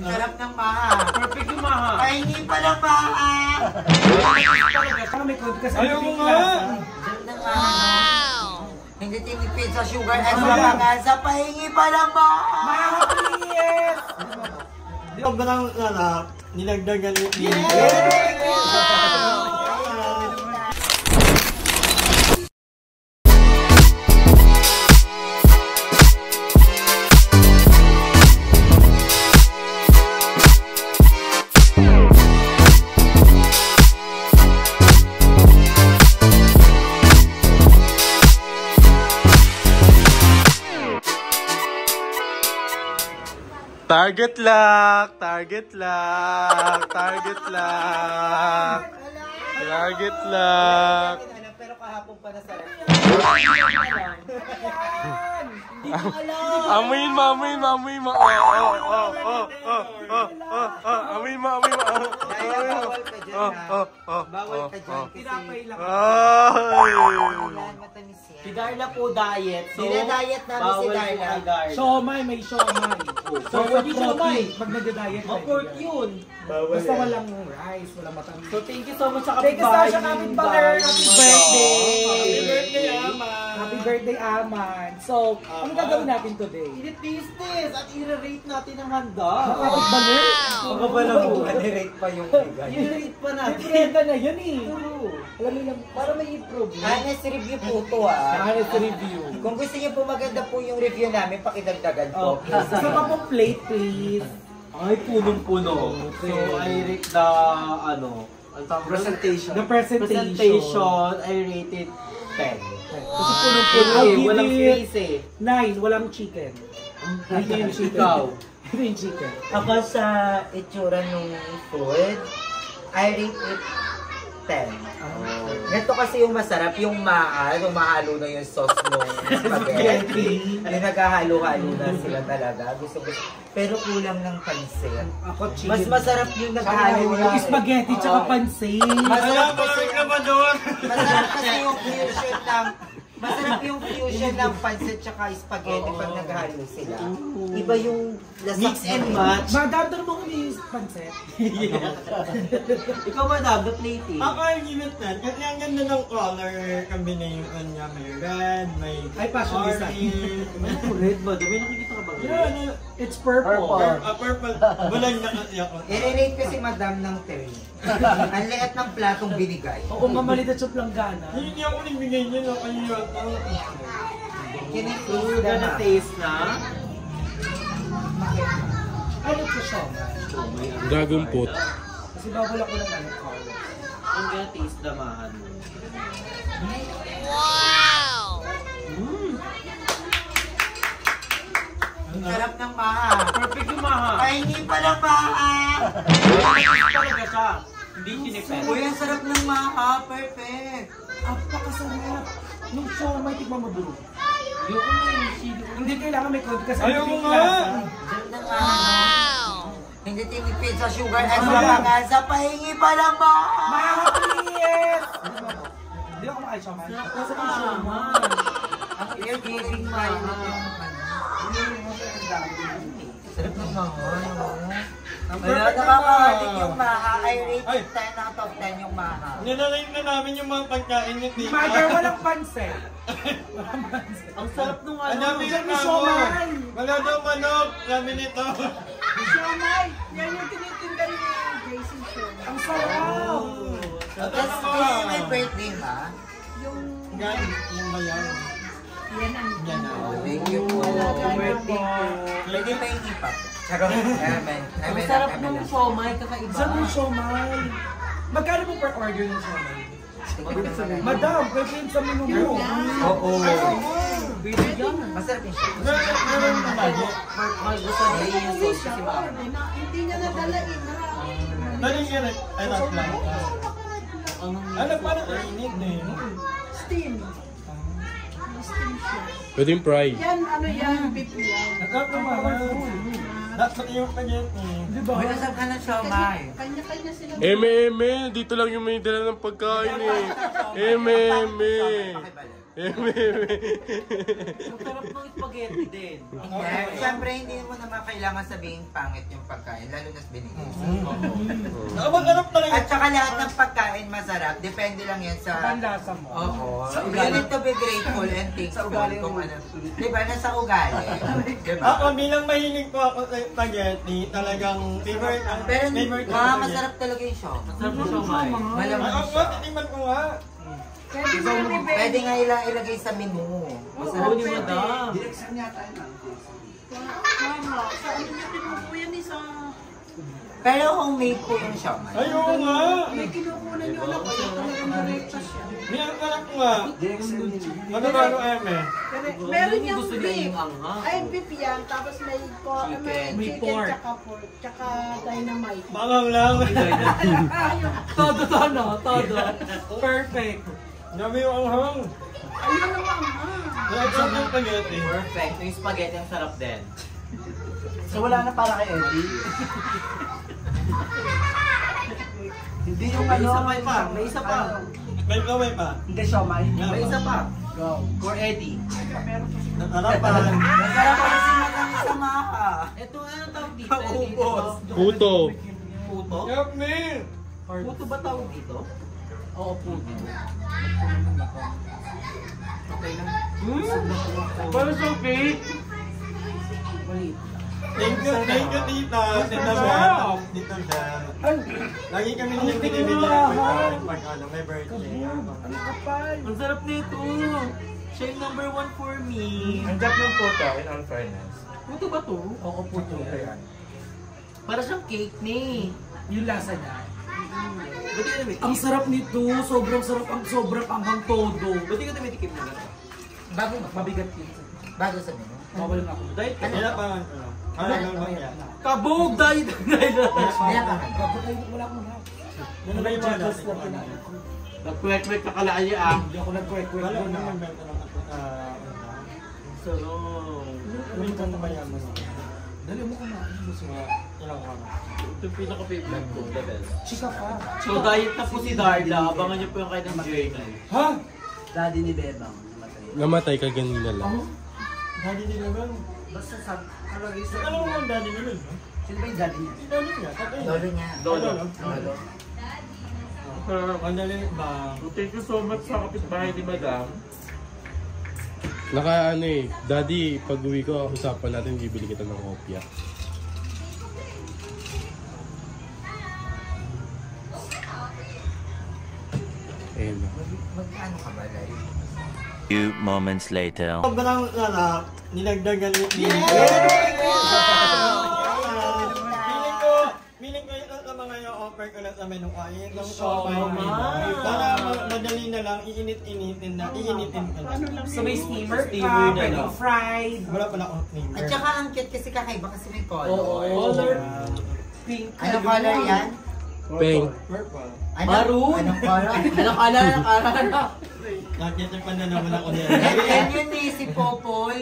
Sarap ng maha. Perfect yung maha. Pahingi pa lang maha. Ayaw mo nga. Sarap ng maha. Hindi tinipid sa sugar at sa pag-asa. Pahingi pa lang maha. Maha, please. Di ba nang nilagdagan ni Target lock! Target lock! Target lock! Target lock! Pero kahapon pa na sarap. Amuin mo, amuin mo, amuin mo! Amuin mo, amuin mo! Bawal ka dyan ha. Bawal ka dyan kasi matamis yan. Si Darla po diet. So, Dinadiet namin si Darla. Siomay, may siomay. So, pwede siomay. Pag nagda-diet. Maport yun. Basta walang rice, walang matamis. So, thank you so much sa kapitbahay. Thank you so much sa kapitbahay. Happy birthday! Happy birthday, Aman! Happy birthday, Aman. So, ano gagawin natin today? I-taste this at i-rate natin ang handa. Nakapagbalir? Baka pala po, i-rate pa yung bigay. I-rate pa natin. Iprenda na yun eh. Alam mo lang, Para may improve. Honest review po ito honest review. Kung gusto niyo po maganda po yung review namin, pakidagdagan po. Isa pa po plate, please. Ay, punong-puno. So, I rate the, Presentation. The presentation, I rated 10. Kasi punong-puno I'll eh, give walang it face eh. 9, walang chicken. Ito yung chicken. Ikaw. Ito yung chicken. Ako sa itsura ng food, I rate it 10. Ito kasi yung masarap, yung mahalo na yung sauce ng spaghetti. Yung naghahalo-halo na sila talaga. Gusto. Pero kulang ng pansit. Ako chicken. Mas masarap yung naghahalo na. Yung spaghetti tsaka pansit. Masarap kasi naman doon. Masarap yung fusion ng pansit tsaka spaghetti pag naghalo sila. Iba yung lasa. Mix and match. Madam, doon mo kami pansit. Ikaw madam, the plating. Ako ay ginit na. Kasi ang ganda ng color combination niya. May red, may Ay, passion design. Red ba? May nakikita ka ba? Yeah, It's purple. purple. Walang nakasiya ko. I-rate ko si Madam ng 3. Ang liit ng platong binigay. Oo, mamalit at planggana. Hindi ako nagbigay niya na kayo yata. Kinikilig We're gonna taste na. Ano ko siya? Gagumpot. Kasi bawal ako ng ano color. I'm gonna taste the mahan. Ang sarap ng maha. Perfect yung maha. Pahingi pa lang maha. Perfect talaga siya. Hindi sinipet. Uy, ang sarap ng maha. Perfect. Apakasarap. Nung siomay, tigman mo bro. Yung Hindi kailangan may konti kasi Ayaw mo yung nga. lasa. Sarap ng maha. Hindi tinipid sa sugar at sa pag-asa. Pahingi pa lang maha. Maha, please! Hindi ako makain siomay. Kasi yung siomay. Ang ear-giving maha. Sarap ng maha. Wala, nakakahatin yung maha. I rate it 10 out of 10 yung maha. Nilalike na namin yung mga pagkain niya. Mother, walang pansit. ang sarap nung Ang dami Sabi na siomay. Wala daw manok. Sabi nito. Siomay! Yan yung tinitinda ni Jason Siomay. Ang sarap! This is my birthday, ma. Guys, yung bayan. Yan na. Thank you po. Pwede pa yung ipa. Charot. Ang sarap nung siomay, kakaiba. Sarap yung siomay. Magkano po per order ng siomay? Madam, pwede yun sa menu mo. Oo. Masarap yung siomay. Meron na lagi. Gusto niya yung sauce kasi mahan. Hindi niya nadala eh. Dali siya rin. Ay, tapos lang. Ano, parang init eh. Steam. Steam siya. Pwede yung fry. Yan, ano yan, beef yan. Nagkakamahal. That's yung spaghetti. Di ba? Uy, nasaan ka ng siomay? Kanya-kanya sila. Eme, dito lang yung may dala ng pagkain eh. Eme. Ang sarap nung spaghetti. spaghetti din. Siyempre, hindi mo naman kailangan sabihin pangit yung pagkain, lalo na's binigay. Masarap talaga. At saka lahat ng pagkain masarap, depende lang yan sa... Ang lasa mo. Oo. You need to be grateful and thankful kung ano. Diba, nasa ugali. Diba? Ako bilang mahilig po ako sa spaghetti, talagang favorite Pero ko masarap talaga yung siomai. Masarap yung siomai. Malamang Ako, siya. titikman ko nga. Pwede nga ilagay sa menu. Masarap Oo, ni Madam. Mama, sa ano niya pinukuyan ni sa... Pero homemade po yung siomai. Ayoko nga. May kinukunan yung anak ko yung talagang direkta siya. May ang anak ko nga. Ano ba ano eme? Meron niyang Gusto niya beef. yung anghang. Ay, beef yan. Tapos may May chicken, pork. tsaka pork, tsaka dynamite. Bangang lang. Todo ano, todo. Perfect. Nabi yung anghang. Ayun naman, ha? Nag-drop yung spaghetti. Perfect. Yung spaghetti ang sarap din. So wala na para kay Eddie? Hindi yung May isa pa. May isa pa. May kaway pa. Hindi siomai. May isa pa. Go. For Eddie. Nakarapan. Masarap pa kasi magkakasama ka. Ito, anong tawag dito? Paubos. Puto. Puto? Help me. Puto ba tawag dito? Oo, puto. Okay lang. Pero so cake. Thank you, tita. Tita Beth. Tita Beth. Lagi kami niyang binibigyan pag ano, may birthday. Ang sarap nito. Siya yung number 1 for me. Ang gap ng puto, in all fairness. Puto ba to? Oo, puto. Para siyang cake ni. Yung lasa niya. Ba't di ka namitikim? Ang sarap nito. Sobrang sarap. Ang sobrang anghang todo. Ba't di ka namitikim na gano'n? Bago Mabigat yun. Bago sa menu. Mawala na ako. Dahil Kaya pa ano. Ano ba yan? kabog! Dahil Kaya ka. Wala akong lahat. Ano ba yung mga dati? nagkwek-kwek ka kalaan niya ah. Hindi ako nag-kwek-kwek Wala doon. ko nagbenta ng Sarap. May ito na ba yan? Dali mo kumain. Ilang ko na. Ito yung pinaka-favorite ko, the best. Chika pa. So diet na po si Darla. Abangan niyo po yung kanyang journey. Ha? Daddy ni Bebang. Namatay ka ganina lang. Daddy nila ba? Basta sabi. Alam mo ang daddy nila? Sino ba yung daddy niya? Si daddy niya. Tatay niya. Lolo niya. Lolo. Lolo. Ang dali ba? Thank you so much sa kapitbahay ni Madam. Naka ano eh, Daddy, pag uwi ko, usapan natin, bibili kita ng kopya. Ayun na. Magkano ka ba, Lai? Few moments later. Sobrang sarap. Nilagdagan ni Feeling ko ito sa mga yung offer ko na sa menu ko. Itong para madali na lang, iinit-initin na. Iinitin ko na. So may steamer Steamer na pwedeng lang. fried. Wala pala akong steamer. At saka ang cute kasi kakaiba kasi may color. Color. Pink. Ano color yan? Pink. Purple. Ano? Maroon? Anong color? Anong alala? Nakita pa na naman ako niya. Yan yun eh, si Popol.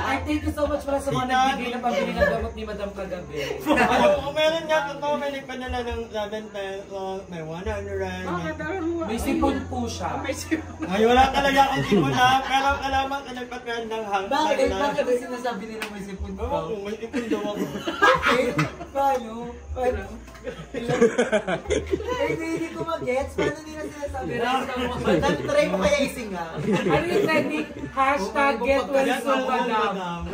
Ay, thank you so much pala sa mga nagbigay ng pambili ng gamot ni Madam kagabi. Kung meron nga, totoo may nagpadala ng 11 pesos, may 100. May sipon po siya. Ay, wala talaga akong sipon ha. Pero alamat na nagpatyan ng hang. Bakit? Bakit ang sinasabi nila may sipon Oo, ka? kung may ipon daw ako. Paano? Paano? Hindi ko mag-gets. Paano nila sinasabi? Try mo kaya ising nga. Ano yung trending? Hashtag get well soon, Madam.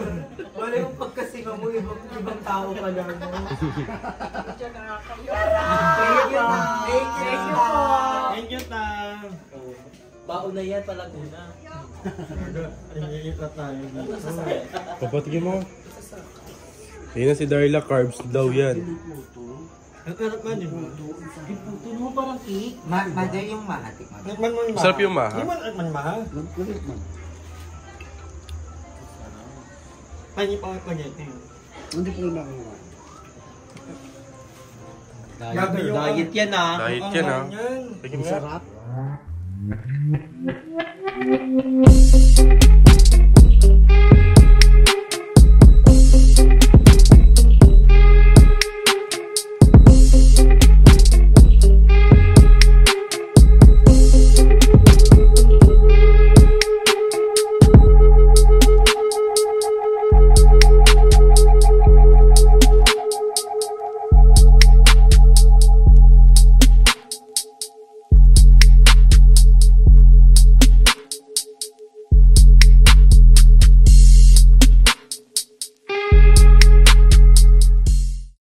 Wala yung pagkasinga mo, ibang tao ka lang. Thank you, Thank you po. Thank you, Tam. Baon na yan, Palaguna. Tingin tayo dito. Papatigin mo. Ayun na si Darla, carbs daw yan. Ang sarap man yun. Puto mo parang cake. Mother yung mahatik. Tikman mo yung maha. Sarap yung maha. Di man man maha? Pani pa ako spaghetti. Hindi po na ako. Diet yan ah. Diet yan ha. Yan. Tigin mo.